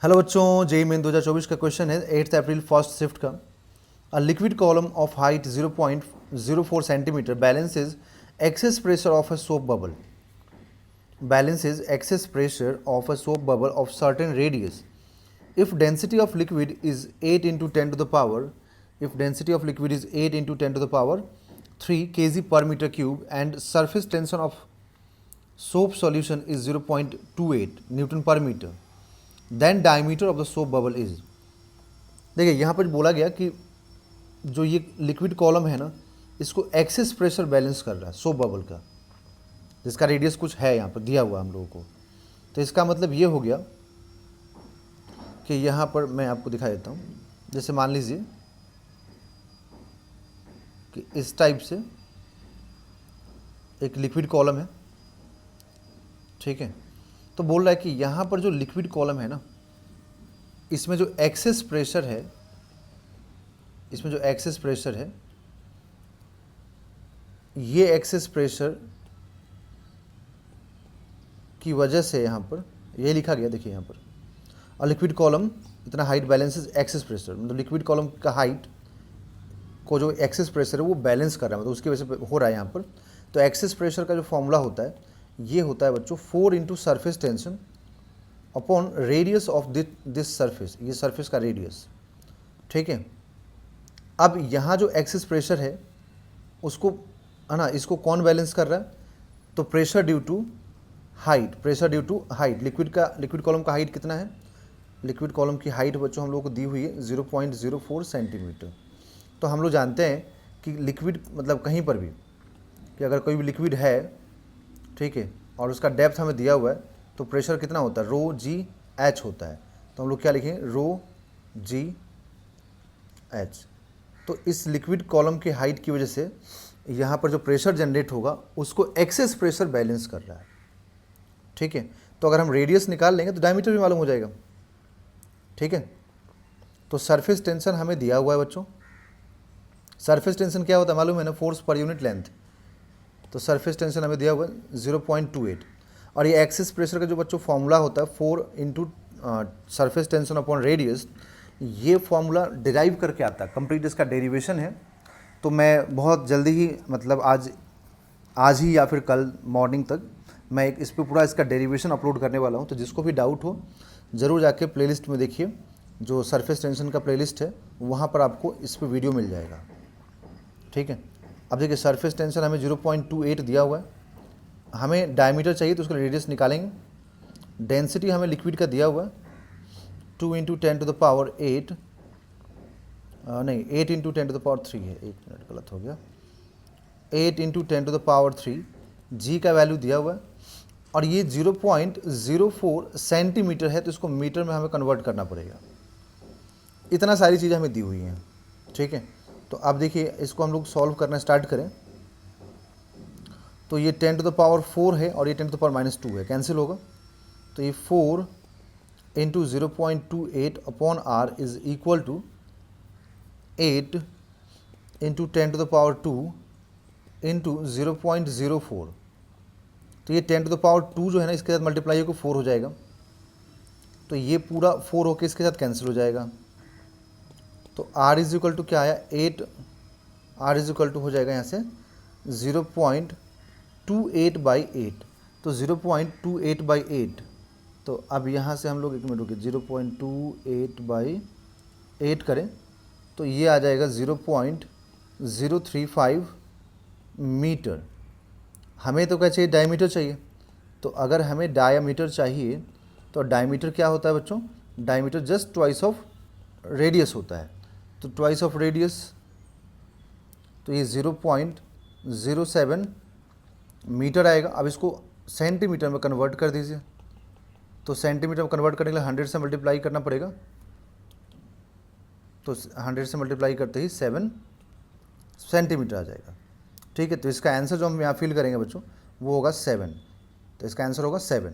Hello बच्चों, JEE main 2024 का question है 8 अप्रैल फर्स्ट शिफ्ट का। A liquid column of height 0.04 centimetre balances excess pressure of a soap bubble. Balances excess pressure of a soap bubble of certain radius. If density of liquid is 8 into 10 to the power, if density of liquid is 8 into 10 to the power 3 kg per meter cube and surface tension of soap solution is 0.28 Newton per meter. Then diameter of the soap bubble is. देखिए यहाँ पर बोला गया कि जो ये liquid column है ना, इसको एक्सेस प्रेशर बैलेंस कर रहा है सोप बबल का, जिसका रेडियस कुछ है यहाँ पर दिया हुआ हम लोगों को। तो इसका मतलब ये हो गया कि यहाँ पर मैं आपको दिखा देता हूँ। जैसे मान लीजिए कि इस टाइप से एक लिक्विड कॉलम है, ठीक है। तो बोल रहा है कि यहाँ पर जो लिक्विड कॉलम है ना, इसमें जो एक्सेस प्रेशर है, इसमें जो एक्सेस प्रेशर है, ये एक्सेस प्रेशर की वजह से यहाँ पर ये लिखा गया। देखिए यहाँ पर और लिक्विड कॉलम इतना हाइट बैलेंसेस एक्सेस प्रेशर, मतलब लिक्विड कॉलम का हाइट को जो एक्सेस प्रेशर है वो बैलेंस कर रहा है, मतलब उसकी वजह से हो रहा है यहाँ पर। तो एक्सेस प्रेशर का जो फॉर्मूला होता है ये होता है बच्चों 4 into surface tension upon radius of this surface, ये सरफेस का रेडियस, ठीक है। अब यहाँ जो एक्सेस प्रेशर है उसको है ना, इसको कौन बैलेंस कर रहा है? तो pressure due to height, pressure due to height. Liquid column का हाइट कितना है? लिक्विड कॉलम की हाइट बच्चों हम लोग को दी हुई है 0.04 सेंटीमीटर। तो हम लोग जानते हैं कि लिक्विड मतलब कहीं पर भी कि अगर कोई भी लिक्विड है, ठीक है, और उसका डेप्थ हमें दिया हुआ है, तो प्रेशर कितना होता है? रो जी एच होता है। तो हम लोग क्या लिखेंगे? रो जी एच। तो इस लिक्विड कॉलम की हाइट की वजह से यहाँ पर जो प्रेशर जनरेट होगा उसको एक्सेस प्रेशर बैलेंस कर रहा है, ठीक है। तो अगर हम रेडियस निकाल लेंगे तो डायमीटर भी मालूम हो जाएगा, ठीक है। तो सरफेस टेंशन हमें दिया हुआ है बच्चों। सरफेस टेंशन क्या होता है मालूम है ना? Force per unit length. तो सरफेस टेंशन हमें दिया हुआ है 0.28। और ये एक्सेस प्रेशर का जो बच्चों फॉर्मूला होता है 4 into surface tension upon radius, ये फॉर्मूला डिराइव करके आता है, कंप्लीट इसका डेरिवेशन है। तो मैं बहुत जल्दी ही मतलब आज ही या फिर कल मॉर्निंग तक मैं एक इस पर पूरा इसका डेरिवेशन अपलोड करने वाला हूँ। तो जिसको भी डाउट हो ज़रूर जाके प्लेलिस्ट में देखिए, जो सरफेस टेंशन का प्लेलिस्ट है वहाँ पर आपको इस पर वीडियो मिल जाएगा, ठीक है। अब देखिए सरफेस टेंशन हमें 0.28 दिया हुआ है, हमें डायमीटर चाहिए तो उसका रेडियस निकालेंगे। डेंसिटी हमें लिक्विड का दिया हुआ है 2 इंटू 10 टू द पावर 8, नहीं 8 इंटू 10 टू द पावर 3 है, 1 मिनट गलत हो गया, 8 इंटू 10 टू द पावर 3। जी का वैल्यू दिया हुआ है और ये 0.04 सेंटीमीटर है, तो इसको मीटर में हमें कन्वर्ट करना पड़ेगा। इतना सारी चीज़ें हमें दी हुई हैं, ठीक है। तो अब देखिए इसको हम लोग सॉल्व करना स्टार्ट करें तो ये 10 टू द पावर 4 है और ये 10 टू द पावर -2 है, कैंसिल होगा। तो ये 4 into 0.28 upon R is equal to 8 into 10 to the power 2 into 0.04। तो ये 10 टू द पावर 2 जो है ना, इसके साथ मल्टीप्लाई होकर 4 हो जाएगा। तो ये पूरा 4 होकर इसके साथ कैंसिल हो जाएगा। तो आर इज इक्वल टू क्या आया? 8। आर इज इक्वल टू हो जाएगा यहाँ से 0.28/8। तो 0.28/8। तो अब यहाँ से हम लोग एक मिनट रुकिए, 0.28/8 करें तो ये आ जाएगा 0.035 मीटर। हमें तो क्या चाहिए? डायमीटर चाहिए। तो अगर हमें डायमीटर चाहिए तो डायमीटर क्या होता है बच्चों? Diameter just twice of radius होता है। तो ट्वाइस ऑफ रेडियस, तो ये 0.07 मीटर आएगा। अब इसको सेंटीमीटर में कन्वर्ट कर दीजिए। तो सेंटीमीटर में कन्वर्ट करने के लिए 100 से मल्टीप्लाई करना पड़ेगा। तो 100 से मल्टीप्लाई करते ही 7 सेंटीमीटर आ जाएगा, ठीक है। तो इसका आंसर जो हम यहाँ फिल करेंगे बच्चों वो होगा 7। तो इसका आंसर होगा 7।